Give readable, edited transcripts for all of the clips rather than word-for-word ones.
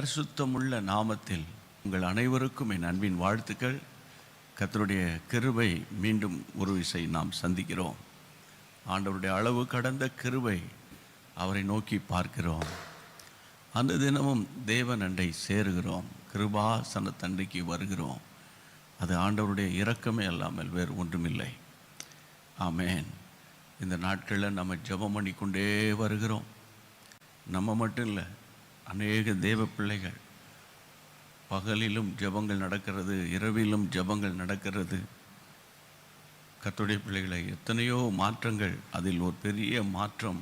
பரிசுத்தமுள்ள நாமத்தில் உங்கள் அனைவருக்கும் என் அன்பின் வாழ்த்துக்கள். கர்த்தருடைய கிருபை மீண்டும் ஒரு விசை நாம் சந்திக்கிறோம். ஆண்டவருடைய அளவு கடந்த கிருபை, அவரை நோக்கி பார்க்கிறோம். அந்த தினமும் தேவன் அண்டை சேருகிறோம், கிருபாசன தண்டைக்கு வருகிறோம். அது ஆண்டவருடைய இரக்கமே அல்லாமல் வேறு ஒன்றுமில்லை. ஆமேன். இந்த நாட்களில் நம்ம ஜெபம் பண்ணிக்கொண்டே வருகிறோம். நம்ம மட்டும் இல்லை, அநேக தேவ பிள்ளைகள் பகலிலும் ஜெபங்கள் நடக்கிறது, இரவிலும் ஜெபங்கள் நடக்கிறது. கர்த்தருடைய பிள்ளைகளை எத்தனையோ மாற்றங்கள், அதில் ஒரு பெரிய மாற்றம்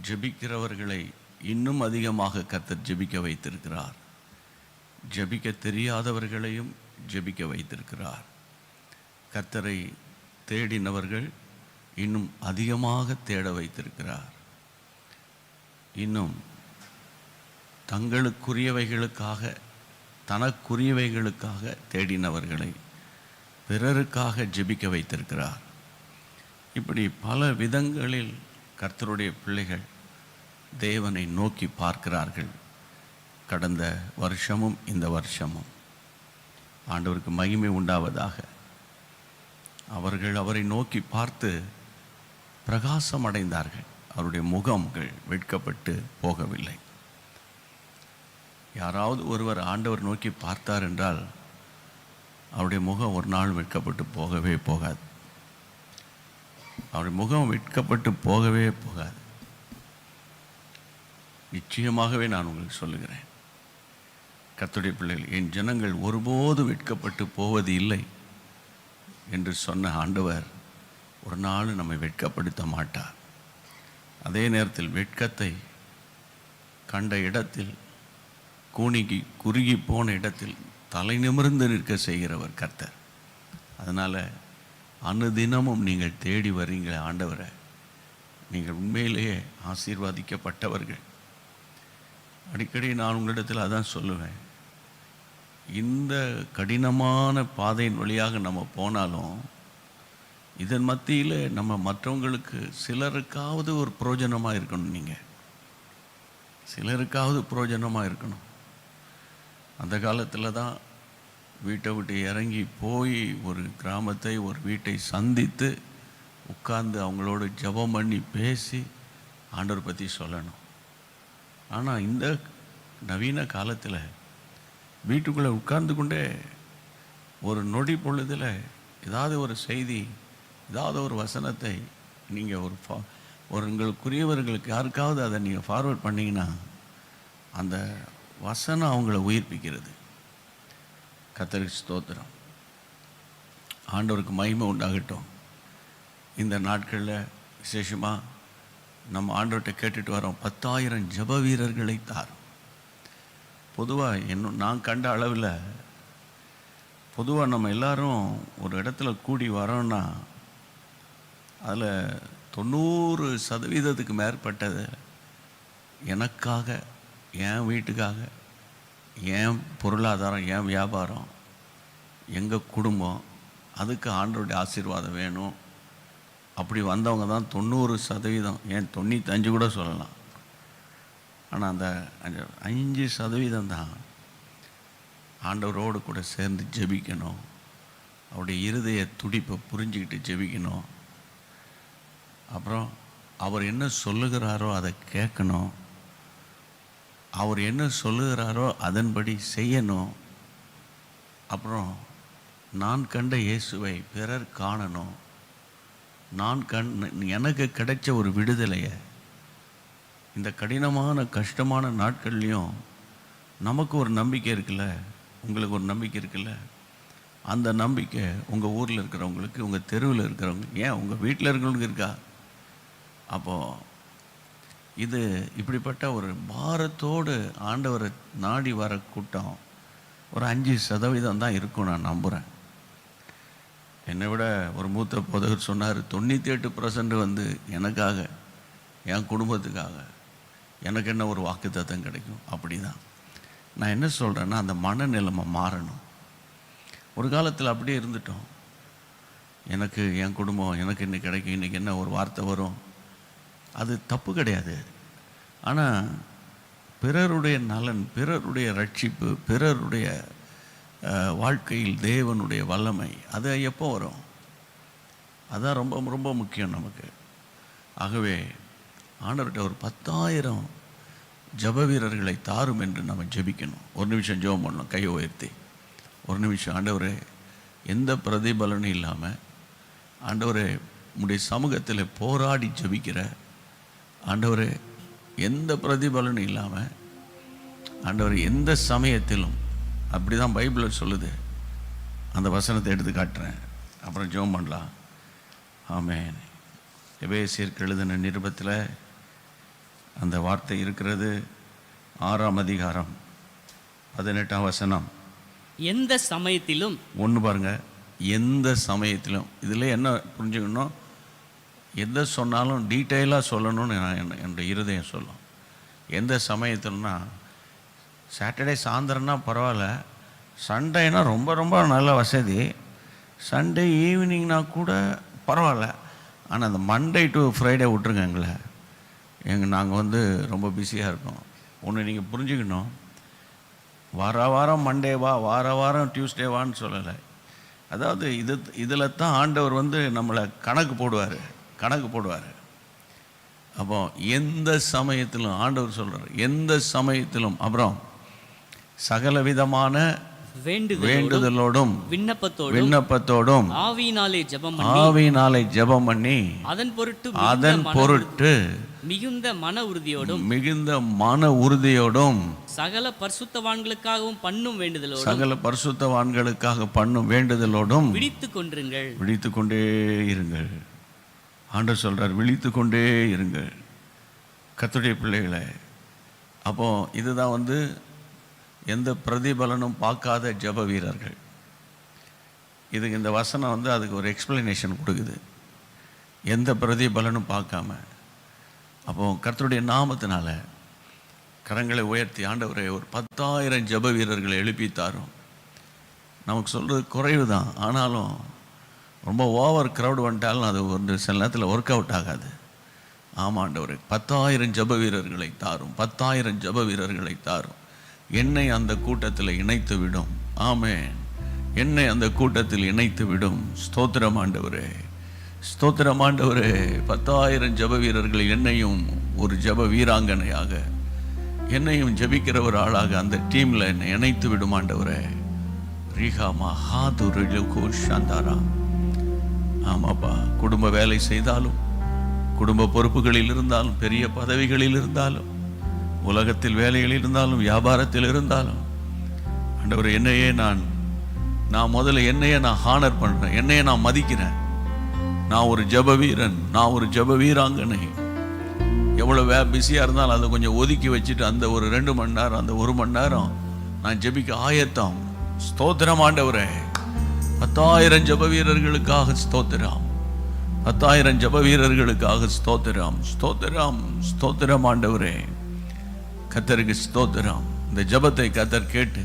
ஜெபிக்கிறவர்களை இன்னும் அதிகமாக கர்த்தர் ஜெபிக்க வைத்திருக்கிறார். ஜெபிக்க தெரியாதவர்களையும் ஜெபிக்க வைத்திருக்கிறார். கர்த்தரை தேடினவர்கள் இன்னும் அதிகமாக தேட வைத்திருக்கிறார். இன்னும் தங்களுக்குரியவைகளுக்காக, தனக்குரியவைகளுக்காக தேடினவர்களை பிறருக்காக ஜெபிக்க வைத்திருக்கிறார். இப்படி பல விதங்களில் கர்த்தருடைய பிள்ளைகள் தேவனை நோக்கி பார்க்கிறார்கள். கடந்த வருஷமும் இந்த வருஷமும் ஆண்டவருக்கு மகிமை உண்டாவதாக. அவர்கள் அவரை நோக்கி பார்த்து பிரகாசம் அடைந்தார்கள். அவருடைய முகங்கள் வெட்கப்பட்டு போகவில்லை. யாராவது ஒருவர் ஆண்டவர் நோக்கி பார்த்தார் என்றால் அவருடைய முகம் ஒரு நாள் வெட்கப்பட்டு போகவே போகாது. அவருடைய முகம் வெட்கப்பட்டு போகவே போகாது. நிச்சயமாகவே நான் உங்களுக்கு சொல்லுகிறேன், கர்த்தருடைய பிள்ளைகள், என் ஜனங்கள் ஒருபோது வெட்கப்பட்டு போவது இல்லை என்று சொன்ன ஆண்டவர் ஒரு நாள் நம்மை வெட்கப்படுத்த மாட்டார். அதே நேரத்தில் வெட்கத்தை கண்ட இடத்தில், குறுகி போன இடத்தில் தலை நிமிர்ந்து நிற்க செய்கிறவர் கர்த்தர். அதனால் அனுதினமும் நீங்கள் தேடி வர்றீங்களே ஆண்டவரை, நீங்கள் உண்மையிலேயே ஆசீர்வதிக்கப்பட்டவர்கள். அடிக்கடி நான் உங்களிடத்தில் அதான் சொல்லுவேன், இந்த கடினமான பாதையின் வழியாக நம்ம போனாலும் இதன் மத்தியில் நம்ம மற்றவங்களுக்கு சிலருக்காவது ஒரு பிரயோஜனமாக இருக்கணும். நீங்கள் சிலருக்காவது பிரயோஜனமாக இருக்கணும். அந்த காலத்தில் தான் வீட்டை விட்டு இறங்கி போய் ஒரு கிராமத்தை, ஒரு வீட்டை சந்தித்து உட்கார்ந்து அவங்களோட ஜெபம் பண்ணி பேசி ஆண்டவர் பற்றி சொல்லணும். ஆனால் இந்த நவீன காலத்தில் வீட்டுக்குள்ளே உட்கார்ந்து கொண்டே ஒரு நொடி பொழுதில் ஏதாவது ஒரு செய்தி, ஏதாவது ஒரு வசனத்தை நீங்கள் ஒரு உங்களுக்குரியவர்களுக்கு யாருக்காவது அதை நீங்கள் ஃபார்வர்ட் பண்ணிங்கன்னா அந்த வசனம் அவங்கள உயிர்ப்பிக்கிறது. கர்த்தருக்கு ஸ்தோத்திரம். ஆண்டவருக்கு மகிமை உண்டாகட்டும். இந்த நாட்களில் விசேஷமாக நம்ம ஆண்டவர்கிட்ட கேட்டுட்டு வரோம், 10,000 ஜெப வீரர்களை தாரும். பொதுவாக நான் கண்ட அளவில், பொதுவாக நம்ம எல்லாரும் ஒரு இடத்துல கூடி வரோன்னா அதில் 90% மேற்பட்டது எனக்காக, என் வீட்டுக்காக, என் பொருளாதாரம், என் வியாபாரம், எங்கள் குடும்பம், அதுக்கு ஆண்டவருடைய ஆசீர்வாதம் வேணும். அப்படி வந்தவங்க தான் 90%, ஏன் 95 கூட சொல்லலாம். ஆனால் அந்த 5% தான் ஆண்டவரோடு கூட சேர்ந்து ஜெபிக்கணும். அவருடைய இருதய துடிப்பை புரிஞ்சுக்கிட்டு ஜெபிக்கணும். அப்புறம் அவர் என்ன சொல்லுகிறாரோ அதை கேட்கணும். அவர் என்ன சொல்லுகிறாரோ அதன்படி செய்யணும். அப்புறம் நான் கண்ட இயேசுவை பிறர் காணணும். எனக்கு கிடைச்ச ஒரு விடுதலையை இந்த கடினமான கஷ்டமான நாட்கள்லையும் நமக்கு ஒரு நம்பிக்கை இருக்குல்ல, உங்களுக்கு ஒரு நம்பிக்கை இருக்குல்ல, அந்த நம்பிக்கை உங்கள் ஊரில் இருக்கிறவங்களுக்கு, உங்கள் தெருவில் இருக்கிறவங்க, ஏன் உங்கள் வீட்டில் இருக்கிறவங்களுக்கு இருக்கா? அப்போது இது இப்படிப்பட்ட ஒரு பாரத்தோடு ஆண்டவரை நாடி வர கூட்டம் ஒரு 5% தான் இருக்கும் நான் நம்புகிறேன். என்னை விட ஒரு மூத்த போதகர் சொன்னார், 98% வந்து எனக்காக, என் குடும்பத்துக்காக, எனக்கு என்ன ஒரு வாக்குத்தத்தம் கிடைக்கும். அப்படி தான் நான் என்ன சொல்கிறேன்னா, அந்த மனநிலைமை மாறணும். ஒரு காலத்தில் அப்படியே இருந்துட்டோம், எனக்கு என் குடும்பம், எனக்கு இன்னைக்கு கிடைக்கும், இன்றைக்கி என்ன ஒரு வார்த்தை வரும், அது தப்பு கிடையாது. ஆனால் பிறருடைய நலன், பிறருடைய ரட்சிப்பு, பிறருடைய வாழ்க்கையில் தேவனுடைய வல்லமை, அது எப்போ வரும்? அதுதான் ரொம்ப ரொம்ப முக்கியம் நமக்கு. ஆகவே ஆண்டவர்கிட்ட ஒரு 10,000 ஜப வீரர்களை தாரும் என்று நம்ம ஜெபிக்கணும். ஒரு நிமிஷம் ஜெபம் பண்ணணும், கையை உயர்த்தி ஒரு நிமிஷம். ஆண்டவரே, எந்த பிரதிபலனும் இல்லாமல் ஆண்டவரே உம்முடைய சமூகத்தில் போராடி ஜெபிக்கிற ஆண்டவரே, எந்த பிரதிபலனும் இல்லாமல் ஆண்டவர் எந்த சமயத்திலும், அப்படி தான் பைபிளில் சொல்லுது. அந்த வசனத்தை எடுத்து காட்டுறேன், அப்புறம் ஜெபம் பண்ணலாம். ஆமென். எபேசியருக்கு எழுதின நிருபத்தில் அந்த வார்த்தை இருக்கிறது. 6ஆம் அதிகாரம் 18ஆம் வசனம். எந்த சமயத்திலும், ஒன்று பாருங்க, எந்த சமயத்திலும். இதில் என்ன புரிஞ்சுக்கணும்? எதை சொன்னாலும் டீட்டெயிலாக சொல்லணும்னு என்னுடைய இருதயம் சொல்லும். எந்த சமயத்தில்னா, சாட்டர்டே சாயந்தரம்னா பரவாயில்ல, சண்டேனா ரொம்ப ரொம்ப நல்ல வசதி, சண்டே ஈவினிங்னா கூட பரவாயில்ல. ஆனால் அந்த மண்டே டு ஃப்ரைடே விட்ருங்க எங்களை. நாங்கள் ரொம்ப பிஸியாக இருக்கோம். ஒன்று நீங்கள் புரிஞ்சுக்கணும், வார வாரம் மண்டே வா, வார வாரம் டியூஸ்டே வான்னு சொல்லலை. அதாவது இதில் தான் ஆண்டவர் நம்மளை கணக்கு போடுவார். அப்போ எந்த சமயத்திலும் ஆண்டவர் சொல்கிறார், எந்த சமயத்திலும். அப்புறம் சகல விதமான வேண்டுதலோடும் விண்ணப்பத்தோடும் ஆவியினாலே ஜெபம் பண்ணி அதன் பொருட்டு மிகுந்த மன உறுதியோடும் சகல பரிசுத்தவான்களுக்காக பண்ணும் வேண்டுதலோடும் விழித்துக் கொண்டே இருங்கள். ஆண்டவர் சொல்றார், விழித்துக் கொண்டே இருங்கள் கர்த்தருடைய பிள்ளைகளை. அப்போ இதுதான் எந்த பிரதிபலனும் பார்க்காத ஜெப வீரர்கள். இதுக்கு இந்த வசனம் அதுக்கு ஒரு எக்ஸ்பிளனேஷன் கொடுக்குது. எந்த பிரதிபலனும் பார்க்காம. அப்போ கர்த்தருடைய நாமத்தினால கரங்களை உயர்த்தி, ஆண்டவரே, ஒரு 10,000 ஜெப வீரர்களை எழுப்பித்தாரும். நமக்கு சொல்கிறது குறைவு தான், ஆனாலும் ரொம்ப ஓவர் க்ரௌட் வந்துட்டாலும் அது சில நேரத்தில் ஒர்க் அவுட் ஆகாது. ஆமாம் ஆண்டவரே, 10,000 ஜெப வீரர்களை தாரும், 10,000 ஜெப வீரர்களை தாரும். என்னை அந்த கூட்டத்தில் இணைத்து விடும். ஆமென். என்னை அந்த கூட்டத்தில் இணைத்து விடும். ஸ்தோத்திரம் ஆண்டவரே, ஸ்தோத்திரம் ஆண்டவரே. 10,000 ஜெப வீரர்கள் என்னையும் ஒரு ஜெப வீராங்கனையாக, என்னையும் ஜெபிக்கிற ஒரு ஆளாக அந்த டீமில் என்னை இணைத்து விடும் ஆண்டவரே. ரீஹாமா ஹாதுரிலுகோ ஷாந்தாரா. ஆமாப்பா, குடும்ப வேலை செய்தாலும், குடும்ப பொறுப்புகளில் இருந்தாலும், பெரிய பதவிகளில் இருந்தாலும், உலகத்தில் வேலைகளில் இருந்தாலும், வியாபாரத்தில் இருந்தாலும், ஆண்டவரே, என்னையே நான் முதல்ல ஹானர் பண்ணுறேன், என்னையே நான் மதிக்கிறேன். நான் ஒரு ஜெப வீரன், நான் ஒரு ஜெப வீராங்கனை. எவ்வளோ பிஸியாக இருந்தாலும் அதை கொஞ்சம் ஒதுக்கி வச்சுட்டு அந்த ஒரு 2 மணி நேரம், அந்த 1 மணி நேரம் நான் ஜெபிக்க ஆயத்தம். ஸ்தோத்திரம் ஆண்டவரே. 10,000 ஜெப வீரர்களுக்காக ஸ்தோத்திரம், 10,000 ஜெப வீரர்களுக்காக ஸ்தோத்திரம், ஸ்தோத்திரம், ஸ்தோத்திரம் ஆண்டவரே. கர்த்தருக்கு ஸ்தோத்திரம். இந்த ஜெபத்தை கர்த்தர் கேட்டு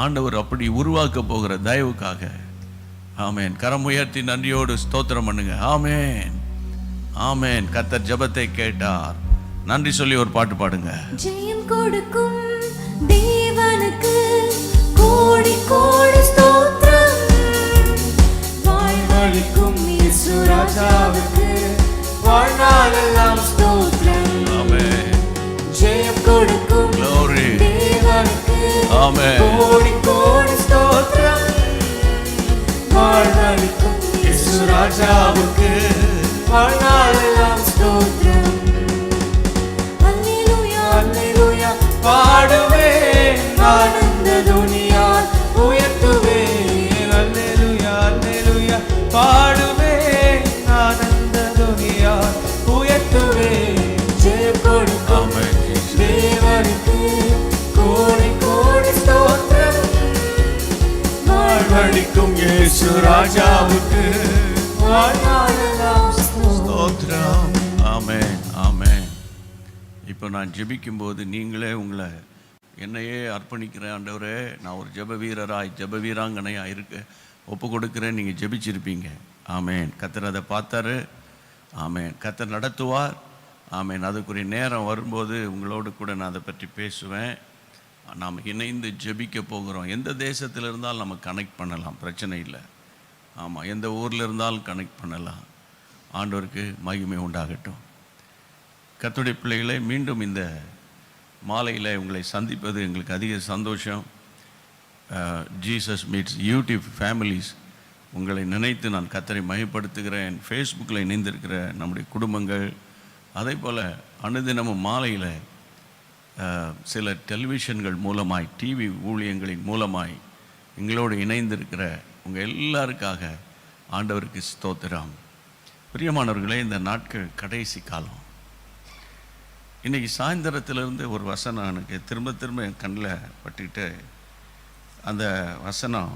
ஆண்டவர் அப்படி உருவாக்க போகிற தயவுக்காக, ஆமேன். கரம் உயர்த்தி நன்றியோடு ஸ்தோத்திரம் பண்ணுங்க. ஆமேன், ஆமேன். கர்த்தர் ஜெபத்தை கேட்டார். நன்றி சொல்லி ஒரு பாட்டு பாடுங்க. ஜெயம் கொடுக்கும் தேவனுக்கு கோடி கோடி ஸ்தோத்திரம், வாழ்வளிக்கும் இயேசு ராஜாவுக்கு வாழ்நாளெல்லாம் ஸ்தோத்திரம். ஆமென். ஜெயம் கொடுக்கும் தேவனுக்கு கோடி கோடி ஸ்தோத்திரம், வாழ்வளிக்கும் இயேசு ராஜாவுக்கு வாழ்நாளெல்லாம் ஸ்தோத்திரம். அல்லேலூயா அல்லேலூயா பாடுவேன், ஆனந்த துனியால் உயர்த்துவேன். அல்லேலூயா அல்லேலூயா பாடுவேன், ஆனந்த துனியால் உயர்த்துவேன். ஜெயம் கொடுக்கும் தேவனுக்கு கோடி கோடி ஸ்தோத்திரம், வாழ்வளிக்கும் இயேசு ராஜாவுக்கு வாழ்நாளெல்லாம் ஸ்தோத்திரம். ஆமென், ஆமென். இப்போ நான் ஜெபிக்கும்போது நீங்களே உங்களை என்னையே அர்ப்பணிக்கிறேன். ஆண்டவரே, நான் ஒரு ஜெப வீரராய், ஜெப வீராங்கனையாக ஒப்பு கொடுக்குறேன். நீங்கள் ஜெபிச்சிருப்பீங்க. ஆமென். கர்த்தர் அதை பார்த்தாரு. ஆமென். கர்த்தர் நடத்துவார். ஆமேன். அதுக்குரிய நேரம் வரும்போது உங்களோடு கூட நான் அதை பற்றி பேசுவேன். நாம் இணைந்து ஜெபிக்க போகிறோம். எந்த தேசத்தில் இருந்தாலும் நம்ம கனெக்ட் பண்ணலாம், பிரச்சனை இல்லை. ஆமாம், எந்த ஊரில் இருந்தாலும் கனெக்ட் பண்ணலாம். ஆண்டவருக்கு மகிமை உண்டாகட்டும். கர்த்தருடைய பிள்ளைகளை, மீண்டும் இந்த மாலையில் உங்களை சந்திப்பது எங்களுக்கு அதிக சந்தோஷம். ஜீசஸ் மீட்ஸ் யூடியூப் ஃபேமிலிஸ், உங்களை நினைத்து நான் கர்த்தரை மகிமைப்படுத்துகிறேன். ஃபேஸ்புக்கில் இணைந்திருக்கிற நம்முடைய குடும்பங்கள், அதே போல் அனுதினமும் மாலையில் சில டெலிவிஷன்கள் மூலமாய், டிவி ஊழியங்களின் மூலமாய் எங்களோடு இணைந்திருக்கிற உங்கள் எல்லாருக்காக ஆண்டவருக்கு ஸ்தோத்திரம். பிரியமானவர்களே, இந்த நாட்கள் கடைசி காலம். இன்றைக்கி சாயந்தரத்திலிருந்து ஒரு வசனம் எனக்கு திரும்ப திரும்ப என் கண்ணில் பட்டுக்கிட்டு, அந்த வசனம்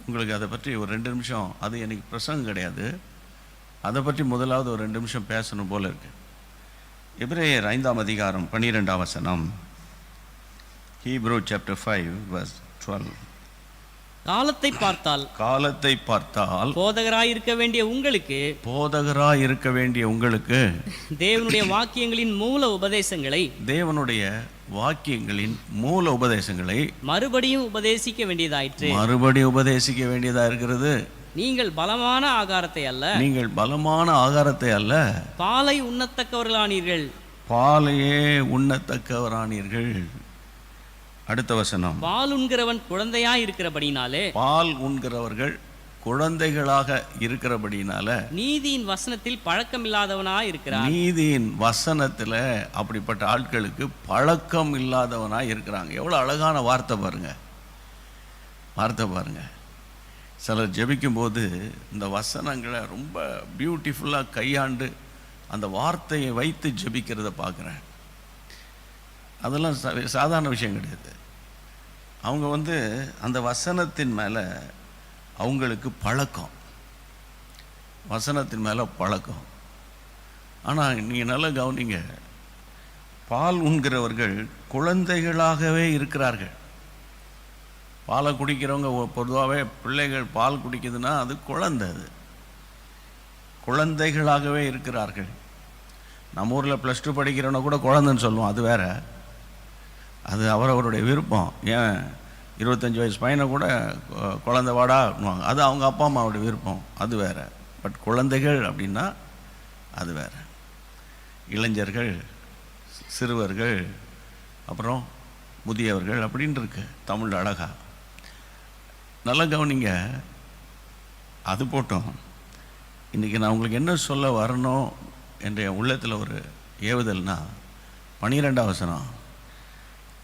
உங்களுக்கு அதை பற்றி ஒரு 2 நிமிஷம், அது எனக்கு பிரசங்கம் கிடையாது, அதை பற்றி முதலாவது ஒரு 2 நிமிஷம் பேசணும் போல இருக்கு. எபிரேயர் 5ஆம் அதிகாரம் 12ஆம் வசனம், ஹீப்ரூ சாப்டர் 5 verse 12. காலத்தை பார்த்தால் போதகராயிருக்க வேண்டிய உங்களுக்கு தேவனுடைய வாக்கியங்களின் மூல உபதேசங்களை மறுபடியும் உபதேசிக்க வேண்டியதா இருக்கிறது. நீங்கள் பலமான ஆகாரத்தை அல்ல பாலை உண்ணத்தக்கவரானீர்கள். அடுத்த வசனம், பால் உண்கிறவன் உண்கிறவர்கள் குழந்தைகளாக இருக்கிறபடினால நீதியின் வசனத்தில் பழக்கம் இல்லாதவனாய் இருக்கிறார். நீதியின் வசனத்தில் அப்படிப்பட்ட ஆட்களுக்கு பழக்கம் இல்லாதவனாய் இருக்கிறாங்க. எவ்வளோ அழகான வார்த்தை பாருங்க. சிலர் ஜெபிக்கும் போது இந்த வசனங்களை ரொம்ப பியூட்டிஃபுல்லாக கையாண்டு அந்த வார்த்தையை வைத்து ஜெபிக்கிறத பார்க்குறேன். அதெல்லாம் சாதாரண விஷயம் கிடையாது. அவங்க அந்த வசனத்தின் மேலே அவங்களுக்கு பழக்கம், ஆனால் நீங்கள் நல்லா கவனிங்க, பால் உண்கிறவர்கள் குழந்தைகளாகவே இருக்கிறார்கள். பாலை குடிக்கிறவங்க பொதுவாகவே பிள்ளைகள் பால் குடிக்குதுன்னா அது குழந்தை, அது குழந்தைகளாகவே இருக்கிறார்கள். நம்ம ஊரில் +2 படிக்கிறவனை கூட குழந்தைன்னு சொல்லுவோம், அது வேற, அது அவரவருடைய விருப்பம். ஏன் 25 வயசு பையனை கூட குழந்தை வாடான்னுவாங்க, அது அவங்க அப்பா அம்மாவோடைய விருப்பம், அது வேற. பட் குழந்தைகள் அப்படின்னா அது வேற. இளைஞர்கள், சிறுவர்கள், அப்புறம் முதியவர்கள் அப்படின்னு இருக்கு தமிழ் அழகா. நல்லா கவனிங்க. அது போட்டோம். இன்றைக்கி நான் உங்களுக்கு என்ன சொல்ல வரணும் என்ற உள்ளத்தில் ஒரு ஏவுதல்னா 12ஆம் வசனம்,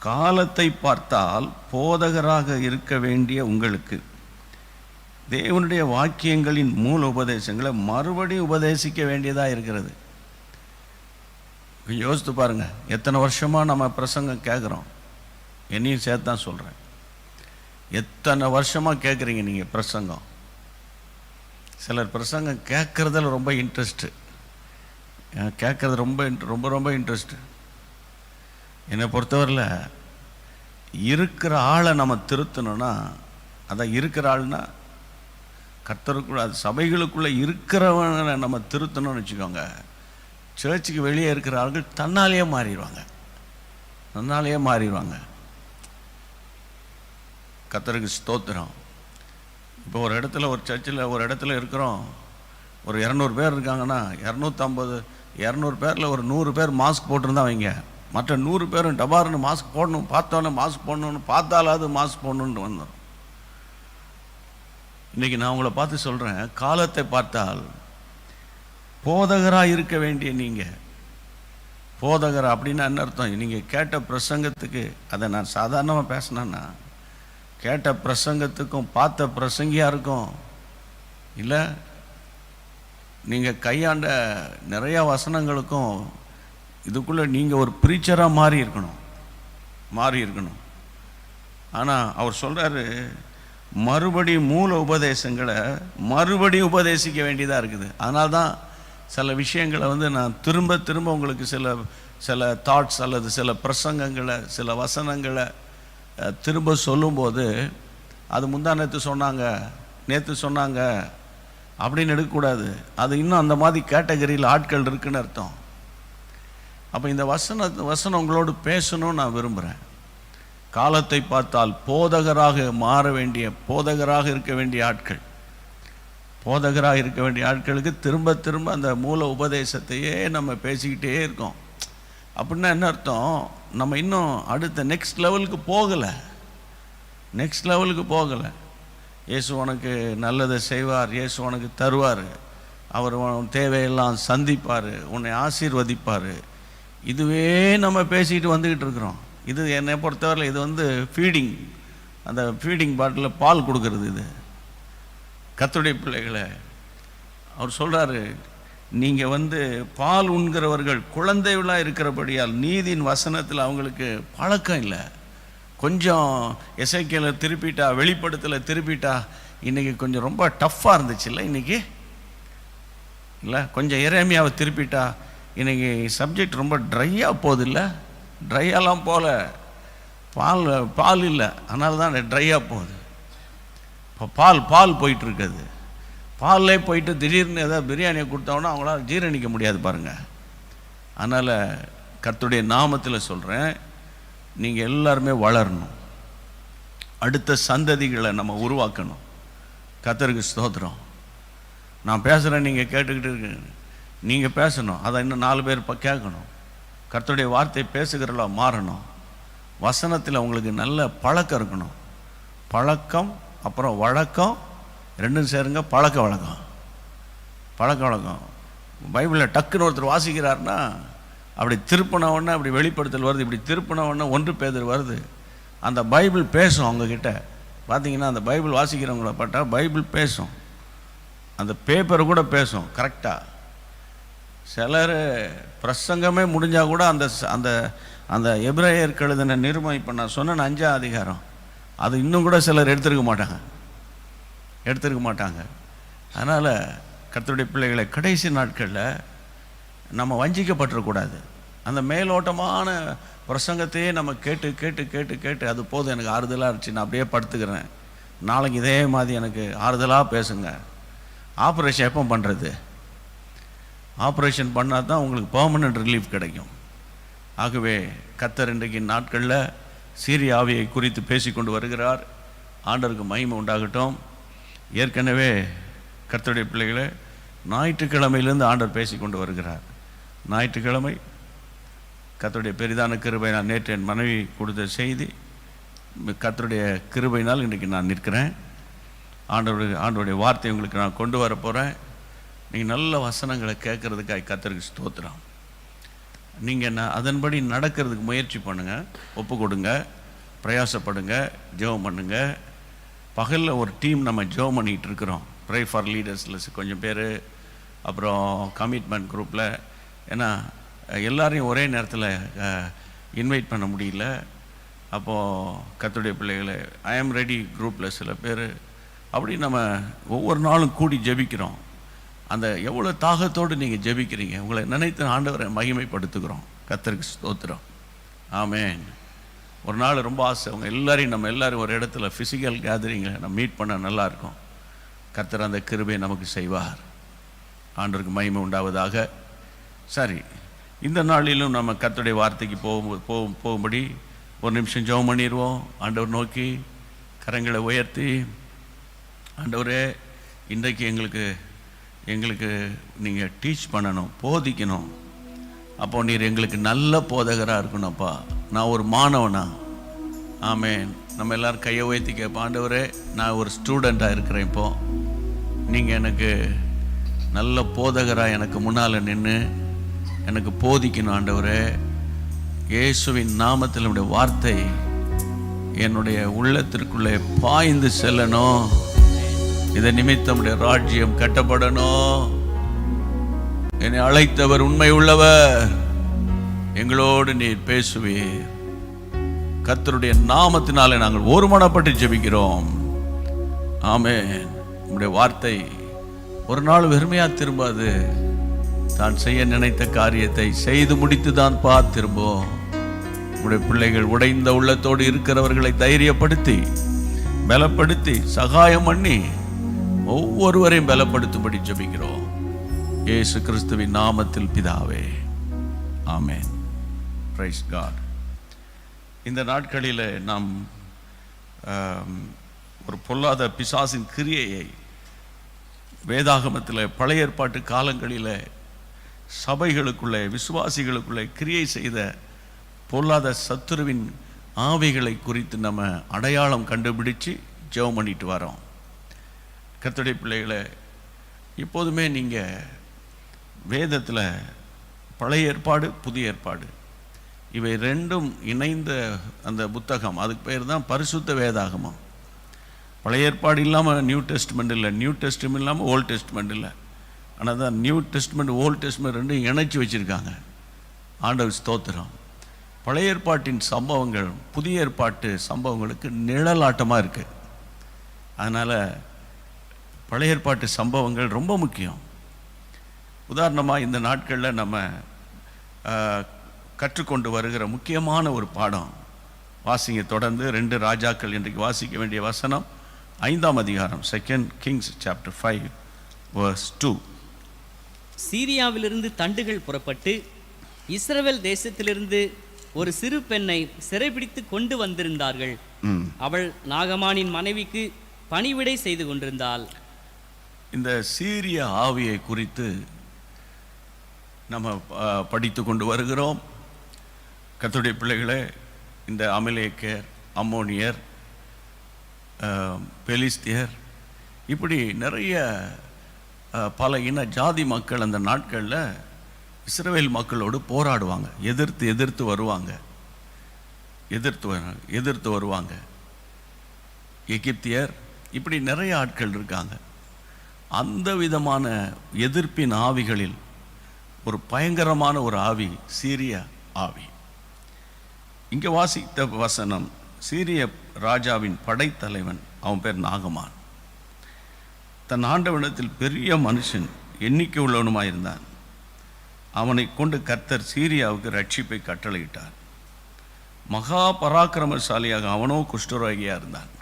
காலத்தை பார்த்தால் போதகராக இருக்க வேண்டிய உங்களுக்கு தேவனுடைய வாக்கியங்களின் மூல உபதேசங்களை மறுபடியும் உபதேசிக்க வேண்டியதாக இருக்கிறது. யோசித்து பாருங்கள், எத்தனை வருஷமாக நம்ம பிரசங்கம் கேட்குறோம். என்னையும் சேர்த்து தான் சொல்கிறேன். எத்தனை வருஷமாக கேட்குறீங்க நீங்கள் பிரசங்கம். சிலர் பிரசங்கம் கேட்குறதில் ரொம்ப இன்ட்ரெஸ்ட்டு, கேட்குறது ரொம்ப இன்ட்ரெஸ்ட்டு. என்னை பொறுத்தவரையில் இருக்கிற ஆளை நம்ம திருத்தணும்னா, அதான் இருக்கிற ஆள்னா கர்த்தருக்குள்ள, அது சபைகளுக்குள்ளே இருக்கிறவனை நம்ம திருத்தணும்னு வச்சுக்கோங்க. சர்ச்சுக்கு வெளியே இருக்கிற ஆள்கள் தன்னாலேயே மாறிடுவாங்க. கர்த்தருக்கு ஸ்தோத்திரம். இப்போ ஒரு இடத்துல, ஒரு சர்ச்சில் ஒரு இடத்துல இருக்கிறோம், ஒரு 200 பேர் இருக்காங்கன்னா 200 பேரில் ஒரு 100 பேர் மாஸ்க் போட்டிருந்தா வைங்க, மற்ற 100 பேரும் டபார்னு மாஸ்க் போடணும், பார்த்தோன்னே மாஸ்க் போடணும்னு, பார்த்தாலாவது மாஸ்க் போடணுன்ட்டு வந்துடும். இன்றைக்கி நான் உங்களை பார்த்து சொல்கிறேன், காலத்தை பார்த்தால் போதகராக இருக்க வேண்டிய நீங்கள், போதகர் அப்படின்னா என்ன அர்த்தம்? நீங்கள் கேட்ட பிரசங்கத்துக்கு, அதை நான் சாதாரணமாக பேசினேன்னா, கேட்ட பிரசங்கத்துக்கும் பார்த்த பிரசங்கியாக இருக்கும், இல்லை நீங்கள் கையாண்ட நிறையா வசனங்களுக்கும் இதுக்குள்ளே நீங்கள் ஒரு ப்ரீச்சராக மாறி இருக்கணும். ஆனால் அவர் சொல்கிறாரு, மறுபடியும் மூல உபதேசங்களை மறுபடியும் உபதேசிக்க வேண்டியதாக இருக்குது. அதனால தான் சில விஷயங்களை நான் திரும்ப உங்களுக்கு சில தாட்ஸ் அல்லது சில பிரசங்கங்களை, சில வசனங்களை திரும்ப சொல்லும்போது, அது முந்தா நேற்று சொன்னாங்க, அப்படின்னு எடுக்கக்கூடாது. அது இன்னும் அந்த மாதிரி கேட்டகரியில் ஆட்கள் இருக்குன்னு அர்த்தம். அப்போ இந்த வசனம் உங்களோடு பேசணும்னு நான் விரும்புகிறேன். காலத்தை பார்த்தால் போதகராக இருக்க வேண்டிய ஆட்கள், போதகராக இருக்க வேண்டிய ஆட்களுக்கு திரும்ப திரும்ப அந்த மூல உபதேசத்தையே நம்ம பேசிக்கிட்டே இருக்கோம். அப்படின்னா என்ன அர்த்தம்? நம்ம இன்னும் அடுத்த நெக்ஸ்ட் லெவலுக்கு போகலை. இயேசு உனக்கு நல்லதை செய்வார், இயேசு உனக்கு தருவார், அவர் உன் தேவையெல்லாம் சந்திப்பார், உன்னை ஆசீர்வதிப்பார். இதுவே நம்ம பேசிக்கிட்டு வந்துக்கிட்டு இருக்கிறோம். இது என்னை பொறுத்தவரையில் இது ஃபீடிங், அந்த ஃபீடிங் பாட்டிலில் பால் கொடுக்கறது. இது கர்த்தருடைய பிள்ளைகளை அவர் சொல்கிறாரு, நீங்கள் பால் உண்கிறவர்கள் குழந்தைகளாக இருக்கிறபடியால் நீதியின் வசனத்தில் அவங்களுக்கு பழக்கம் இல்லை. கொஞ்சம் எசேக்கியேலை திருப்பிட்டா, வெளிப்படுத்தலை திருப்பிட்டா, இன்றைக்கி கொஞ்சம் ரொம்ப டஃப்பாக இருந்துச்சுல்ல இன்றைக்கி இல்லை, கொஞ்சம் எரேமியாவை திருப்பிட்டா இன்றைக்கி சப்ஜெக்ட் ரொம்ப ட்ரையாக போகுது இல்லை, ட்ரையாலாம் போகல, பால் இல்லை, அதனால தான் ட்ரையாக போகுது. இப்போ பால் போயிட்டுருக்குது. பால்லே போயிட்டு திடீர்னு ஏதாவது பிரியாணியை கொடுத்தோன்னா அவங்களால ஜீரணிக்க முடியாது பாருங்கள். அதனால் கர்த்தருடைய நாமத்தில் சொல்கிறேன், நீங்கள் எல்லாருமே வளரணும், அடுத்த சந்ததிகளை நம்ம உருவாக்கணும். கர்த்தருக்கு ஸ்தோத்திரம். நான் பேசுகிறேன், நீங்கள் கேட்டுக்கிட்டு இருக்கு, நீங்கள் பேசணும், அதை இன்னும் 4 பேர் கேட்கணும். கர்த்தருடைய வார்த்தை பேசுகிறவர்களா மாறணும். வசனத்தில் உங்களுக்கு நல்ல பழக்கம் இருக்கணும். பழக்கம் அப்புறம் வழக்கம் ரெண்டும் சேருங்க. பழக்க வழக்கம் பைபிளில் டக்குன்னு ஒருத்தர் வாசிக்கிறாருன்னா அப்படி திருப்பின உடனே அப்படி வெளிப்படுத்தல் வருது, இப்படி திருப்பின உடனே 1 பேதுரு வருது. அந்த பைபிள் பேசும் அவங்கக்கிட்ட. பார்த்தீங்கன்னா அந்த பைபிள் வாசிக்கிறவங்கள பார்த்தா பைபிள் பேசும், அந்த பேப்பர் கூட பேசும் கரெக்டாக. சிலர் பிரசங்கமே முடிஞ்சால் கூட அந்த அந்த அந்த எபிரேயருக்கு எழுதின நிருபம், இப்போ நான் சொன்ன 5ஆம் அதிகாரம், அது இன்னும் கூட சிலர் எடுத்துருக்க மாட்டாங்க. அதனால் கர்த்தருடைய பிள்ளைகளை கடைசி நாட்களில் நம்ம வஞ்சிக்கப்பட்டுறக்கூடாது. அந்த மேலோட்டமான பிரசங்கத்தையே நம்ம கேட்டு அது போதும், எனக்கு ஆறுதலாக இருந்துச்சு, நான் அப்படியே படுத்துக்கிறேன், நாளைக்கு இதே மாதிரி எனக்கு ஆறுதலாக பேசுங்க. ஆப்ரேஷன் எப்போ பண்ணுறது? ஆப்ரேஷன் பண்ணால் தான் உங்களுக்கு பெர்மனன்ட் ரிலீஃப் கிடைக்கும். ஆகவே கர்த்தர் இன்றைக்கு நாட்களில் சீரியாவியை குறித்து பேசி கொண்டு வருகிறார். ஆண்டவருக்கு மகிமை உண்டாகட்டும். ஏற்கனவே கர்த்தருடைய பிள்ளைகளை ஞாயிற்றுக்கிழமையிலேருந்து ஆண்டவர் பேசி கொண்டு வருகிறார். ஞாயிற்றுக்கிழமை கர்த்தருடைய பெரிதான கிருபை, நான் நேற்று என் மனைவி கொடுத்த செய்தி, கர்த்தருடைய கிருபையினால் இன்றைக்கி நான் நிற்கிறேன். ஆண்டவருடைய வார்த்தை உங்களுக்கு நான் கொண்டு வர போகிறேன். நீங்கள் நல்ல வசனங்களை கேட்குறதுக்காக கர்த்தருக்கு ஸ்தோத்திரம். நீங்கள் அதன்படி நடக்கிறதுக்கு முயற்சி பண்ணுங்கள், ஒப்பு கொடுங்க, பிரயாசப்படுங்க, ஜெபம் பண்ணுங்கள். பகலில் ஒரு டீம் நம்ம ஜெபம் பண்ணிகிட்டு இருக்கிறோம். ப்ரே ஃபார் லீடர்ஸில் கொஞ்சம் பேர், அப்புறம் கமிட்மெண்ட் குரூப்பில். ஏன்னா எல்லாரையும் ஒரே நேரத்தில் இன்வைட் பண்ண முடியல. அப்போது கர்த்தருடைய பிள்ளைகளை ஐ ஆம் ரெடி குரூப்பில் சில பேர், அப்படி நம்ம ஒவ்வொரு நாளும் கூடி ஜெபிக்கிறோம். அந்த எவ்வளோ தாகத்தோடு நீங்கள் ஜெபிக்கிறீங்க, உங்களை நினைத்து ஆண்டவரை மகிமைப்படுத்துகிறோம். கர்த்தருக்கு ஸ்தோத்திரம். ஆமென். ஒரு நாள் ரொம்ப ஆசை, நம்ம எல்லாரும் ஒரு இடத்துல ஃபிசிக்கல் கேதரிங்கில் நம்ம மீட் பண்ண நல்லாயிருக்கும். கர்த்தர் அந்த கிருபையை நமக்கு செய்வார். ஆண்டவருக்கு மகிமை உண்டாவதாக. சரி, இந்த நாளிலும் நம்ம கர்த்தருடைய வார்த்தைக்கு போகும்படி ஒரு நிமிஷம் ஜெபம் பண்ணிடுவோம். ஆண்டவர் நோக்கி கரங்களை உயர்த்தி, ஆண்டவரே இன்றைக்கு எங்களுக்கு நீங்கள் டீச் பண்ணணும், போதிக்கணும். அப்போ நீர் எங்களுக்கு நல்ல போதகராக இருக்கணும்ப்பா. நான் ஒரு மாணவனா? ஆமென். நம்ம எல்லோரும் கையை உயர்த்தி கேட்போம், ஆண்டவரே நான் ஒரு ஸ்டூடெண்ட்டாக இருக்கிறேன், இப்போது நீங்கள் எனக்கு நல்ல போதகராக எனக்கு முன்னால் நின்று எனக்கு போதிக்கணும். ஆண்டவரே இயேசுவின் நாமத்தில் என்னுடைய வார்த்தை என்னுடைய உள்ளத்திற்குள்ளே பாய்ந்து செல்லணும். இதை நிமித்தம் ராஜ்யம் கட்டப்படணும். என்னை அழைத்தவர் உண்மை உள்ளவர், எங்களோடு நீர் பேசுவீர். கர்த்தருடைய நாமத்தினாலே நாங்கள் ஒருமனப்பட்டு ஜெபிக்கிறோம். ஆமென். உம்முடைய வார்த்தை ஒரு நாள் வெறுமையா திரும்பாது. தான் செய்ய நினைத்த காரியத்தை செய்து முடித்து தான் திரும்பும். உம்முடைய பிள்ளைகள் உடைந்த உள்ளத்தோடு இருக்கிறவர்களை தைரியப்படுத்தி பலப்படுத்தி சகாயம் பண்ணி ஒவ்வொருவரையும் பலப்படுத்தும்படி ஜெபிக்கிறோம். இயேசு கிறிஸ்துவின் நாமத்தில் பிதாவே, ஆமென். Price God. இந்த நாட்களில் நாம் ஒரு பொல்லாத பிசாசின் கிரியையை வேதாகமத்தில் பழைய ஏற்பாட்டு காலங்களில் சபைகளுக்குள்ளே விசுவாசிகளுக்குள்ளே கிரியை செய்த பொல்லாத சத்துருவின் ஆவிகளை குறித்து நம்ம அடையாளம் கண்டுபிடிச்சு ஜெபம் பண்ணிட்டு வரோம். கர்த்தருடைய பிள்ளைகளை, இப்போதுமே நீங்கள் வேதத்தில் பழைய ஏற்பாடு புதிய ஏற்பாடு இவை ரெண்டும் இணைந்த அந்த புத்தகம், அதுக்கு பேர் தான் பரிசுத்த வேதாகமம். பழைய ஏற்பாடு இல்லாமல் நியூ டெஸ்ட்மெண்ட் இல்லை, நியூ டெஸ்ட்மெண்ட் இல்லாமல் ஓல்ட் டெஸ்ட்மெண்ட் இல்லை. ஆனால் தான் நியூ டெஸ்ட்மெண்ட் ஓல்ட் டெஸ்ட்மெண்ட் ரெண்டும் இணைச்சி வச்சுருக்காங்க. ஆண்டவர் ஸ்தோத்திரம். பழைய ஏற்பாட்டின் சம்பவங்கள் புதிய ஏற்பாட்டு சம்பவங்களுக்கு நிழலாட்டமாக இருக்குது. அதனால் பழைய ஏற்பாட்டு சம்பவங்கள் ரொம்ப முக்கியம். உதாரணமாக இந்த நாட்களில் நம்ம கற்றுக்கொண்டு வருகிற முக்கியமான ஒரு பாடம் வாசிங்க. தொடர்ந்து 2 ராஜாக்கள் இன்றைக்கு வாசிக்க வேண்டிய வசனம் 5ஆம் அதிகாரம், 2 Kings chapter 5 verse 2. சீரியாவிலிருந்து தண்டுகள் புறப்பட்டு இஸ்ரவேல் தேசத்திலிருந்து ஒரு சிறு பெண்ணை சிறைபிடித்து கொண்டு வந்திருந்தார்கள். அவள் நாகமானின் மனைவிக்கு பணிவிடை செய்து கொண்டிருந்தாள். இந்த சீரிய ஆவியை குறித்து நம்ம படித்து கொண்டு வருகிறோம். கர்த்தருடைய பிள்ளைகளே, இந்த அமலேக்கியர், அம்மோனியர், பெலிஸ்தியர், இப்படி நிறைய பல இன ஜாதி மக்கள் அந்த நாட்களில் இஸ்ரவேல் மக்களோடு போராடுவாங்க. எதிர்த்து வருவாங்க. எதிர்த்து வருவாங்க. எகிப்தியர், இப்படி நிறைய ஆட்கள் இருக்காங்க. அந்த விதமான எதிர்ப்பின் ஆவிகளில் ஒரு பயங்கரமான ஒரு ஆவி சீரிய ஆவி. இங்கே வாசித்த வசனம், சீரிய ராஜாவின் படைத்தலைவன், அவன் பேர் நாகமான். தன் ஆண்டவனிடத்தில் பெரிய மனுஷன், எண்ணிக்கை உள்ளவனுமாயிருந்தான். அவனை கொண்டு கர்த்தர் சீரியாவுக்கு ரட்சிப்பை கட்டளையிட்டார். மகா பராக்கிரமசாலியாக அவனோ குஷ்டரோகியாக இருந்தான்.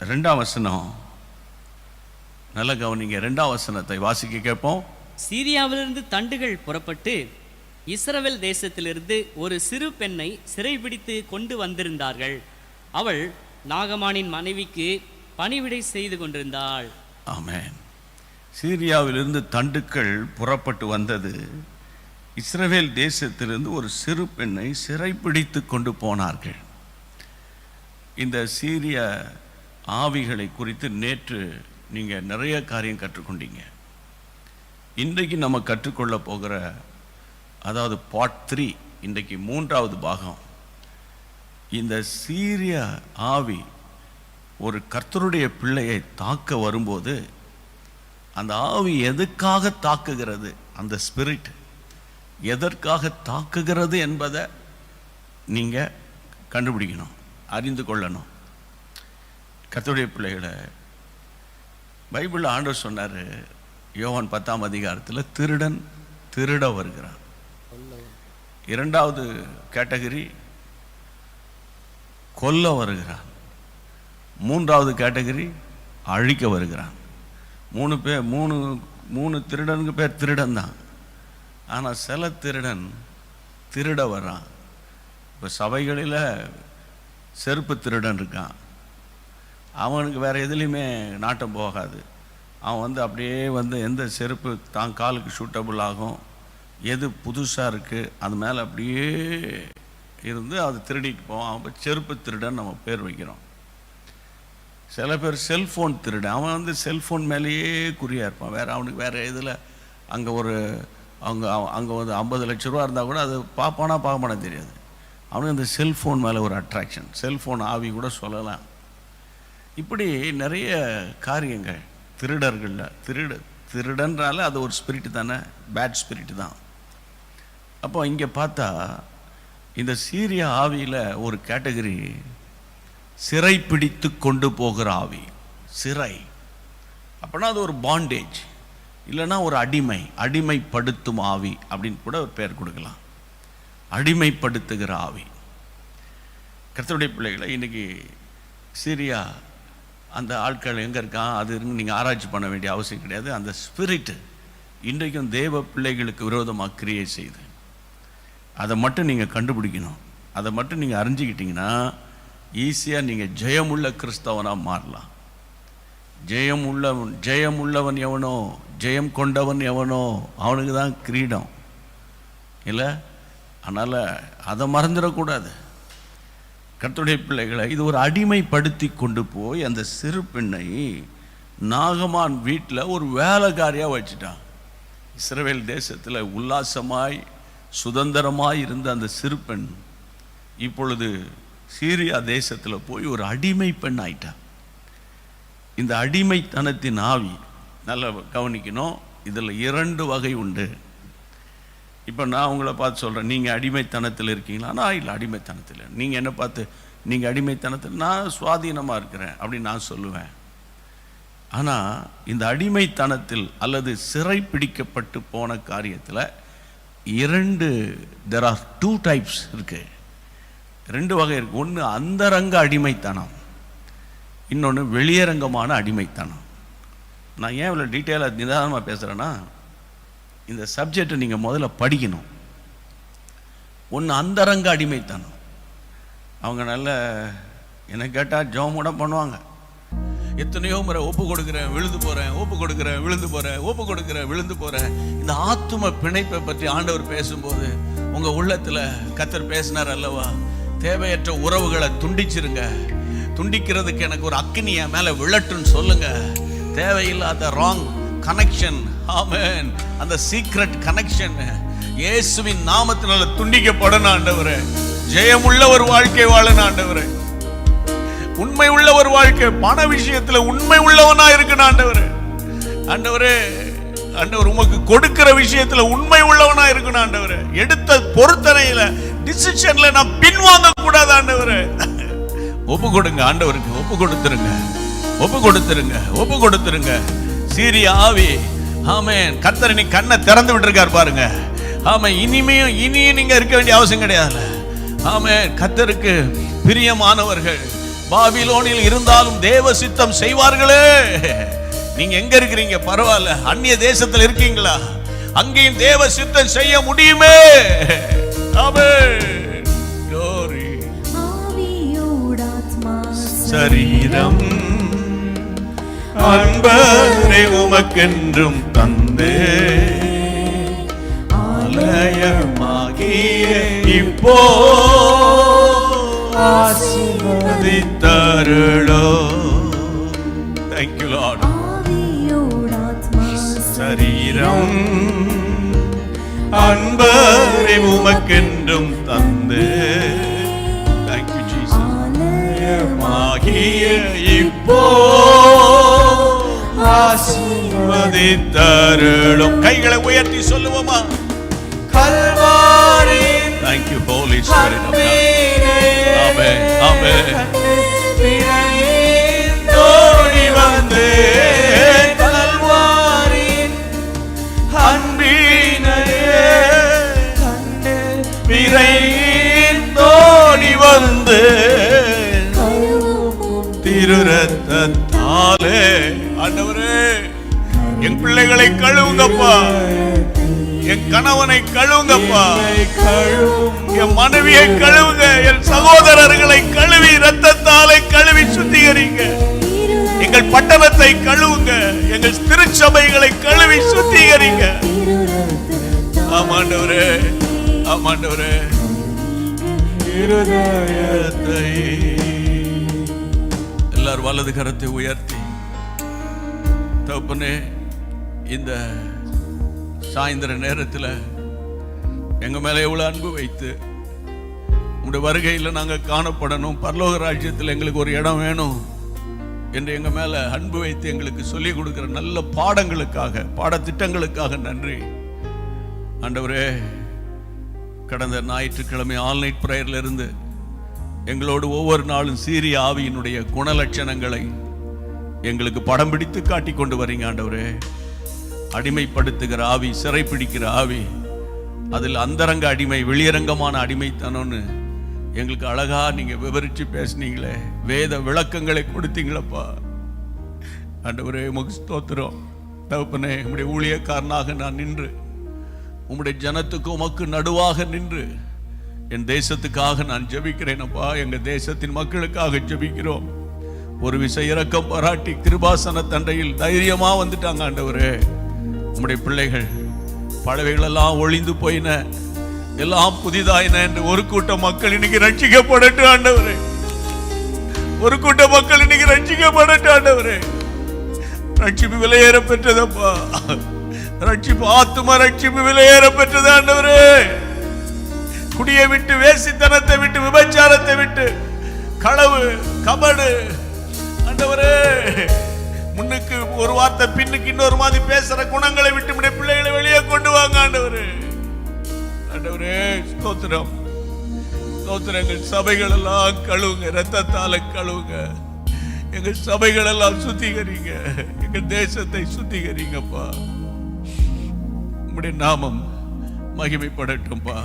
2ஆம் வசனம் நல்ல கவனிங்க. 2ஆம் வசனத்தை வாசிக்க கேட்போம். சீரியாவிலிருந்து தண்டுகள் புறப்பட்டு இஸ்ரவேல் தேசத்திலிருந்து ஒரு சிறு பெண்ணை சிறைபிடித்து கொண்டு வந்திருந்தார்கள். அவள் நாகமானின் மனைவிக்கு பணிவிடை செய்து கொண்டிருந்தாள். ஆமென். சீரியாவிலிருந்து தண்டுக்கள் புறப்பட்டு வந்தது. இஸ்ரவேல் தேசத்திலிருந்து ஒரு சிறு பெண்ணை சிறைப்பிடித்து கொண்டு போனார்கள். இந்த சீரிய ஆவிகளை குறித்து நேற்று நீங்கள் நிறைய காரியம் கற்றுக்கொண்டீங்க. இன்றைக்கு நம்ம கற்றுக்கொள்ள போகிற, அதாவது பார்ட் 3, இன்றைக்கு 3வது பாகம். இந்த சீரிய ஆவி ஒரு கர்த்தருடைய பிள்ளையை தாக்க வரும்போது அந்த ஆவி எதுக்காக தாக்குகிறது, அந்த ஸ்பிரிட் எதற்காக தாக்குகிறது என்பதை நீங்கள் கண்டுபிடிக்கணும், அறிந்து கொள்ளணும். கர்த்தருடைய பிள்ளைகளை, பைபிளில் ஆண்டவர் சொன்னார், யோவான் 10ஆம் அதிகாரத்தில், திருடன் திருட வருகிறான். 2வது கேட்டகரி கொல்ல வருகிறான். 3வது கேட்டகரி அழிக்க வருகிறான். 3 திருடனுக்கு பேர் திருடன் தான். ஆனால் சில திருடன் திருட வர்றான். இப்போ சபைகளில் செருப்பு திருடன் இருக்கான். அவனுக்கு வேறு எதுலேயுமே நாட்டம் போகாது. அவன் அப்படியே எந்த செருப்பு தான் காலுக்கு சூட்டபுள் ஆகும், எது புதுசாக இருக்குது, அது மேலே அப்படியே இருந்து அது திருடிட்டு போவான். அவன் செருப்பு திருடன் நம்ம பேர் வைக்கிறோம். சில பேர் செல்ஃபோன் திருடன். அவன் செல்ஃபோன் மேலேயே குறியாக இருப்பான். அவனுக்கு வேறு இதில் அங்கே அங்கே 50 லட்ச ரூபா இருந்தால் கூட அது பார்ப்பானா தெரியாது. அவனுக்கு அந்த செல்ஃபோன் மேலே ஒரு அட்ராக்ஷன், செல்ஃபோன் ஆவி கூட சொல்லலாம். இப்படி நிறைய காரியங்கள் திருடர்களில். திருடன்றால அது ஒரு ஸ்பிரிட்டு தானே, பேட் ஸ்பிரிட்டு தான். அப்போ இங்கே பார்த்தா இந்த சீரிய ஆவியில் ஒரு கேட்டகரி சிறை பிடித்து கொண்டு போகிற ஆவி. சிறை அப்படின்னா அது ஒரு பாண்டேஜ், இல்லைன்னா ஒரு அடிமைப்படுத்தும் ஆவி அப்படின்னு கூட ஒரு பேர் கொடுக்கலாம். அடிமைப்படுத்துகிற ஆவி. கர்த்தருடைய பிள்ளைகளை, இன்னைக்கு சீரியா அந்த ஆட்கள் எங்கே இருக்கான் அது நீங்கள் ஆராய்ச்சி பண்ண வேண்டிய அவசியம் கிடையாது. அந்த ஸ்பிரிட்டு இன்றைக்கும் தேவ பிள்ளைகளுக்கு விரோதமாக கிரியேட் செய்யுது. அதை மட்டும் நீங்கள் கண்டுபிடிக்கணும். அதை மட்டும் நீங்கள் அறிஞ்சிக்கிட்டிங்கன்னா ஈஸியாக நீங்கள் ஜெயமுள்ள கிறிஸ்தவனாக மாறலாம். ஜெயமுள்ளவன் எவனோ, ஜெயம் கொண்டவன் எவனோ அவனுக்கு தான் கிரீடம் இல்லை. அதனால் அதை மறந்துடக்கூடாது. கர்த்தருடைய பிள்ளைகளை, இது ஒரு அடிமைப்படுத்தி கொண்டு போய் அந்த சிறு பெண்ணை நாகமான் வீட்டில் ஒரு வேலைக்காரியாக வச்சுட்டான். இஸ்ரவேல் தேசத்தில் உல்லாசமாய் சுதந்திரமாய் இருந்த அந்த சிறு பெண் இப்பொழுது சீரியா தேசத்தில் போய் ஒரு அடிமை பெண் ஆயிட்டான். இந்த அடிமைத்தனத்தின் ஆவி நல்லா கவனிக்கணும். இதில் 2 வகை உண்டு. இப்போ நான் உங்களை பார்த்து சொல்கிறேன், நீங்கள் அடிமைத்தனத்தில் இருக்கீங்களா? நான் இல்லை, அடிமைத்தனத்தில். நீங்கள் என்ன பார்த்து நீங்கள் அடிமைத்தனத்தில், நான் சுவாதீனமாக இருக்கிறேன் அப்படின்னு நான் சொல்லுவேன். ஆனால் இந்த அடிமைத்தனத்தில் அல்லது சிறை பிடிக்கப்பட்டு போன காரியத்தில் there are 2 types இருக்குது. 2 வகை இருக்குது. ஒன்று அந்தரங்க அடிமைத்தனம், இன்னொன்று வெளியரங்கமான அடிமைத்தனம். நான் ஏன் இவ்வளோ டீட்டெயிலாக நிதானமாக பேசுகிறேன்னா, இந்த சப்ஜெக்டை நீங்கள் முதல்ல படிக்கணும். ஒன்று அந்தரங்க அடிமைத்தனம். அவங்க நல்ல என்ன கேட்டால் ஜோமோட பண்ணுவாங்க. எத்தனையோ முறை ஒப்பு கொடுக்குறேன், விழுந்து போகிறேன், ஒப்பு கொடுக்குறேன், விழுந்து போகிறேன், ஒப்பு கொடுக்குறேன், விழுந்து போகிறேன். இந்த ஆத்தும பிணைப்பை பற்றி ஆண்டவர் பேசும்போது உங்கள் உள்ளத்தில் கர்த்தர் பேசினார் அல்லவா, தேவையற்ற உறவுகளை துண்டிச்சிருங்க. துண்டிக்கிறதுக்கு எனக்கு ஒரு அக்கினி என் மேலே விழட்டுன்னு சொல்லுங்க. தேவையில்லாத ராங் கனெக்ஷன், ஆமென், அந்த சீக்ரெட் கனெக்ஷன் இயேசுவின் நாமத்தினால துண்டிக்கப்படணும் ஆண்டவரே. ஜெயமுள்ள ஒரு வாழ்க்கை வாழணும் ஆண்டவரே. உண்மை உள்ள ஒரு வாழ்க்கை, பண விஷயத்துல உண்மை உள்ளவனா இருக்கணும் ஆண்டவரே. ஆண்டவரே, ஆண்டவர் உமக்கு கொடுக்கிற விஷயத்துல உண்மை உள்ளவனா இருக்கணும் ஆண்டவரே. எடுத்த பொறுத்தனையில டிசிஷன்ல நான் பின்வாங்க கூடாது ஆண்டவரே. ஒப்பு கொடுங்க ஆண்டவருக்கு, ஒப்பு கொடுத்துருங்க, ஒப்பு கொடுத்துருங்க, ஒப்பு கொடுத்துருங்க. சீரிய ஆவி, ஆமென், கர்த்தர் நீ கண்ணை திறந்து விட்டுருக்காரு பாருங்க. ஆமென், இனியும் நீங்க இருக்க வேண்டிய அவசியம் கிடையாது. ஆமென், கர்த்தருக்கு பிரியமானவர்கள் பாபிலோனில் இருந்தாலும் தேவ சித்தம் செய்வார்களே. நீங்க எங்க இருக்கிறீங்க பரவாயில்ல, அந்நிய தேசத்தில் இருக்கீங்களா, அங்கேயும் தேவ சித்தம் செய்ய முடியுமே. ஆமென், glory. சரீரம் அன்பரை உமக்கென்றும் தந்தே, ஆலயமாகிய இப்போ ஆசீர்வதித்தருளோ. Thank you Lord. சரீரம் அன்பரை உமக்கென்றும் தந்தே. Thank you Jesus. ஆலயமாகிய இப்போ ஆசீர்வதித்தருளும். கைகளை உயர்த்தி சொல்லுவோமா? Kalvari. Thank you Holy Spirit of God. Amen, amen. ஓடி வந்து கல்வாரின் அன்பினையே கண்டு பிறையின் ஓடி வந்து திருரத்தத்தாலே. ஆண்டவரே, என் பிள்ளைகளை கழுவுங்கப்பா, என் கணவனை கழுவுங்கப்பா, என் மனைவியை கழுவுங்க, என் சகோதரர்களை கழுவி இரத்தத்தாலே கழுவி சுத்திகரிங்க. எங்கள் பட்டணத்தை கழுவுங்க, எங்கள் திருச்சபைகளை கழுவி சுத்திகரிங்க. ஆமாண்டவரே, ஆமாண்டவரே, இருதயத்தை. எல்லாரும் வலது கரத்தை உயர்த்தி, தகப்பனே, இந்த சாயந்தர நேரத்தில் எங்க மேல எவ்வளவு அன்பு வைத்து உங்களுடைய வருகையில் நாங்கள் காணப்படணும், பரலோக ராஜ்யத்தில் எங்களுக்கு ஒரு இடம் வேணும் என்று எங்க மேல அன்பு வைத்து எங்களுக்கு சொல்லிக் கொடுக்கிற நல்ல பாடங்களுக்காக, பாடத்திட்டங்களுக்காக நன்றி ஆண்டவரே. கடந்த ஞாயிற்றுக்கிழமை ஆல்நைட் பிரேயர்ல இருந்து எங்களோடு ஒவ்வொரு நாளும் சீரிய ஆவியினுடைய குணலட்சணங்களை எங்களுக்கு படம் பிடித்து காட்டி கொண்டு வரீங்க ஆண்டவரே. அடிமைப்படுத்துகிற ஆவி, சிறைப்பிடிக்கிற ஆவி, அதில் அந்தரங்க அடிமை, வெளியரங்கமான அடிமைத்தனம்னு எங்களுக்கு அழகா நீங்க விவரிச்சு பேசுனீங்களே, வேத விளக்கங்களை கொடுத்தீங்களப்பா. ஆண்டவரே உமக்கு ஸ்தோத்திரம். தகப்பனே, உம்முடைய ஊழியக்காரனாக நான் நின்று உம்முடைய ஜனத்துக்கு உமக்கு நடுவாக நின்று என் தேசத்துக்காக நான் ஜெபிக்கிறேன் அப்பா. எங்க தேசத்தின் மக்களுக்காக ஜெபிக்கிறோம். ஒரு விசை இரக்கம் பாராட்டி கிருபாசன தண்டையில் தைரியமா வந்துட்டாங்க ஆண்டவரே. உம்முடைய பிள்ளைகள் பழவைகள் எல்லாம் ஒளிந்து போயின, எல்லாம் புதிதாயின என்று ஒரு கூட்டம் மக்கள் இன்னைக்கு ரட்சிக்கப்படட்டும் ஆண்டவரே. ஒரு கூட்ட மக்கள் இன்னைக்கு ரட்சிக்கப்படட்டும் ஆண்டவரே. ரட்சிப்பு விலையேற பெற்றதப்பா. ரட்சிப்பு, ஆத்தும ரட்சிப்பு விலையேற பெற்றது ஆண்டவரே. குடியை விட்டு, வேசித்தனத்தை விட்டு, விபச்சாரத்தை விட்டு, களவு, கபடு ஆண்டவரே, முன்னுக்கு ஒரு வார்த்தை பின்னுக்கு இன்னொரு மாதிரி பேசுற குணங்களை விட்டு நம்முடைய பிள்ளைகளை வெளியே கொண்டு வாங்க ஆண்டவரே. ஆண்டவரே ஸ்தோத்திரம், ஸ்தோத்திரம். எங்கள் சபைகள் எல்லாம் கழுவுங்க, ரத்தத்தால கழுவுங்க. எங்கள் சபைகள் எல்லாம் சுத்திகரிங்க, எங்கள் தேசத்தை சுத்திகரிங்கப்பா. உம்முடைய நாமம் மகிமைப்படட்டும்பா.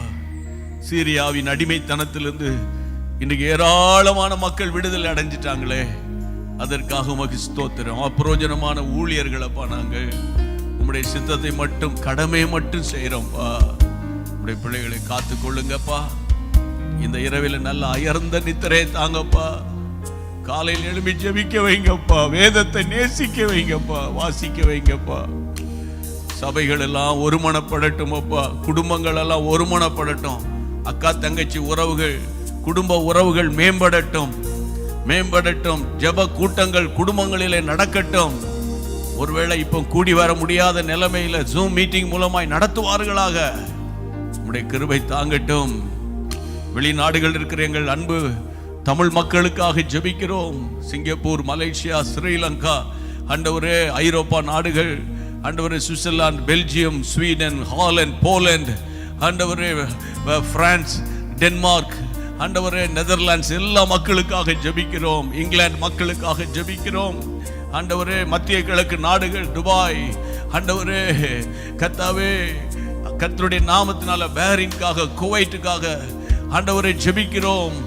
சீரியாவின் அடிமைத்தனத்திலிருந்து இன்னைக்கு ஏராளமான மக்கள் விடுதலை அடைஞ்சிட்டாங்களே, அதற்காக உமக்கு ஸ்தோத்திரம். அப்பிரோஜனமான ஊழியர்களப்பா, நாங்கள் உம்முடைய சித்தத்தை மட்டும், கடமையை மட்டும் செய்யறோம்ப்பா. உம்முடைய பிள்ளைகளை காத்து கொள்ளுங்கப்பா. இந்த இரவில் நல்ல அயர்ந்த நித்திரை தாங்கப்பா. காலையில் எழுப்பி ஜெபிக்க வைங்கப்பா. வேதத்தை நேசிக்க வைங்கப்பா, வாசிக்க வைங்கப்பா. சபைகள் எல்லாம் ஒருமனப்படட்டும் அப்பா. குடும்பங்கள் எல்லாம் ஒருமனப்படட்டும். அக்கா தங்கச்சி உறவுகள், குடும்ப உறவுகள் மேம்படட்டும், மேம்படட்டும். ஜெப கூட்டங்கள் குடும்பங்களிலே நடக்கட்டும். ஒருவேளை இப்போ கூடி வர முடியாத நிலைமையில ஜூம் மீட்டிங் மூலமாய் நடத்துவார்களாக. உம்முடைய கிருபை தாங்கட்டும். வெளிநாடுகள் இருக்கிற எங்கள் அன்பு தமிழ் மக்களுக்காக ஜெபிக்கிறோம். சிங்கப்பூர், மலேசியா, ஸ்ரீலங்கா ஆண்டவரே, ஐரோப்பா நாடுகள் ஆண்டவரே, Switzerland, Belgium, Sweden, Holland, Poland ஆண்டவரே, பிரான்ஸ், டென்மார்க் ஆண்டவரே, நெதர்லாண்ட்ஸ் எல்லா மக்களுக்காக ஜெபிக்கிறோம். இங்கிலாந்து மக்களுக்காக ஜெபிக்கிறோம் ஆண்டவரே. மத்திய கிழக்கு நாடுகள், துபாய் ஆண்டவரே, கர்த்தாவே, கர்த்தருடைய நாமத்தினால பஹ்ரைனுக்காக, குவைட்டுக்காக ஆண்டவரை ஜெபிக்கிறோம்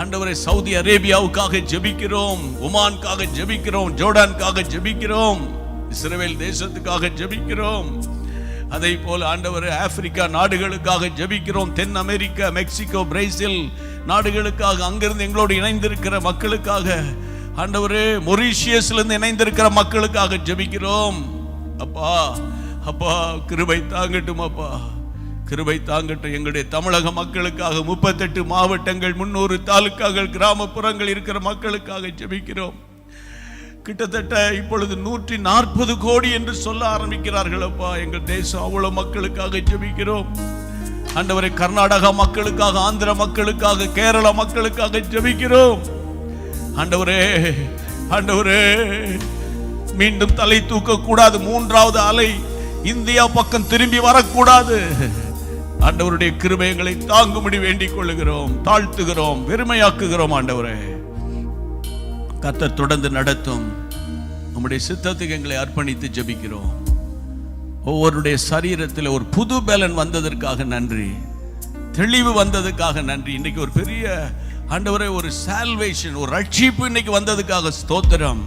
ஆண்டவரை. சவுதி அரேபியாவுக்காக ஜெபிக்கிறோம், ஒமானுக்காக ஜெபிக்கிறோம், ஜோர்டானுக்காக ஜெபிக்கிறோம், இஸ்ரவேல் தேசத்துக்காக ஜெபிக்கிறோம். அதே போல ஆண்டவரே, ஆப்பிரிக்கா நாடுகளுக்காக ஜெபிக்கிறோம். தென் அமெரிக்கா, மெக்சிகோ, பிரேசில் நாடுகளுக்காக, அங்கிருந்து எங்களோடு இணைந்திருக்கிற மக்களுக்காக ஆண்டவரே, மொரீஷியஸ்ல இருந்து இணைந்திருக்கிற மக்களுக்காக ஜெபிக்கிறோம். அப்பா, அப்பா கிருபை தாங்கட்டும் அப்பா, கிருபை தாங்கட்டும். எங்களுடைய தமிழக மக்களுக்காக 38 மாவட்டங்கள், 300 தாலுக்காக்கள், கிராமப்புறங்கள் இருக்கிற மக்களுக்காக ஜெபிக்கிறோம். கிட்டத்தட்ட இப்பொழுது 140 கோடி என்று சொல்ல ஆரம்பிக்கிறார்கள் அப்பா. எங்கள் தேசம் அவ்வளவு மக்களுக்காக ஜெபிக்கிறோம் ஆண்டவரே. கர்நாடகா மக்களுக்காக, ஆந்திர மக்களுக்காக, கேரள மக்களுக்காக ஜெபிக்கிறோம் ஆண்டவரே. ஆண்டவரே, மீண்டும் தலை தூக்க கூடாது. 3வது அலை இந்தியா பக்கம் திரும்பி வரக்கூடாது. ஆண்டவருடைய கிருபைகளை தாங்கும்படி வேண்டிக் கொள்ளுகிறோம், தாழ்த்துகிறோம், வெறுமையாக்குகிறோம் ஆண்டவரே. கர்த்தர் தொடர்ந்து நடத்தும். நம்முடைய சித்தத்துக்கு எங்களை அர்ப்பணித்து ஜெபிக்கிறோம். ஒவ்வொருடைய சரீரத்தில் ஒரு புது பலன் வந்ததற்காக நன்றி, தெளிவு வந்ததுக்காக நன்றி. இன்னைக்கு ஒரு பெரிய ஆண்டவரே, ஒரு சால்வேஷன், ஒரு ரட்சிப்பு இன்னைக்கு வந்ததுக்காக ஸ்தோத்திரம்.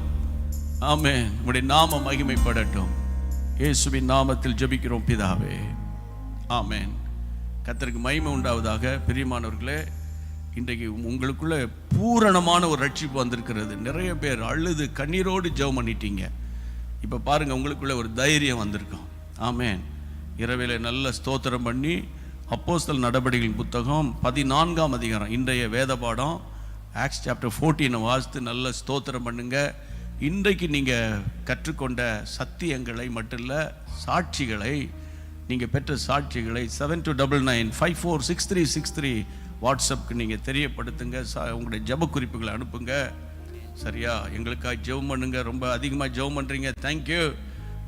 ஆமென். நம்முடைய நாமம் மகிமைப்படட்டும். இயேசுவின் நாமத்தில் ஜெபிக்கிறோம் பிதாவே, ஆமென். கர்த்தருக்கு மகிமை உண்டாவதாக. பிரியமானவர்களே, இன்றைக்கு உங்களுக்குள்ள பூரணமான ஒரு ரட்சிப்பு வந்திருக்கிறது. நிறைய பேர் அழுது கண்ணீரோடு ஜெபம் பண்ணிட்டீங்க. இப்போ பாருங்க, உங்களுக்குள்ள ஒரு தைரியம் வந்திருக்கும். ஆமென். இரவிலே நல்ல ஸ்தோத்திரம் பண்ணி அப்போஸ்தலர் நடபடிகளின் புத்தகம் 14ஆம் அதிகாரம், இன்றைய வேத பாடம் ஆக்ட்ஸ் சாப்டர் 14 வாசித்து நல்ல ஸ்தோத்திரம் பண்ணுங்க. இன்றைக்கு நீங்கள் கற்றுக்கொண்ட சத்தியங்களை மட்டும் இல்லை, சாட்சிகளை, நீங்கள் பெற்ற சாட்சிகளை 7299546363 வாட்ஸ்அப்புக்கு நீங்கள் தெரியப்படுத்துங்க. உங்களுடைய ஜெப குறிப்புகளை அனுப்புங்க. சரியா? எங்களுக்காக ஜெபம் பண்ணுங்க. ரொம்ப அதிகமாக ஜெபம் பண்ணுறீங்க. Thank you,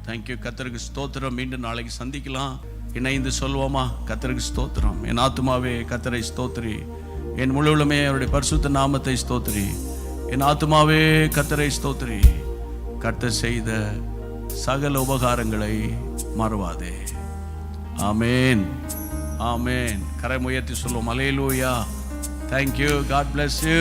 thank you. கர்த்தருக்கு ஸ்தோத்திரம். மீண்டும் நாளைக்கு சந்திக்கலாம். இணைந்து சொல்வோமா? கர்த்தருக்கு ஸ்தோத்திரம். என் ஆத்துமாவே கர்த்தரை ஸ்தோத்திரி, என் முழுவலுமே அவருடைய பரிசுத்த நாமத்தை ஸ்தோத்திரி. என் ஆத்துமாவே கர்த்தரை ஸ்தோத்திரி, கர்த்தர் செய்த சகல உபகாரங்களை மறவாதே. ஆமேன், ஆமேன். கரை உயர்த்தி சொல்லுவோம். அல்லேலூயா. தேங்க்யூ. God bless you.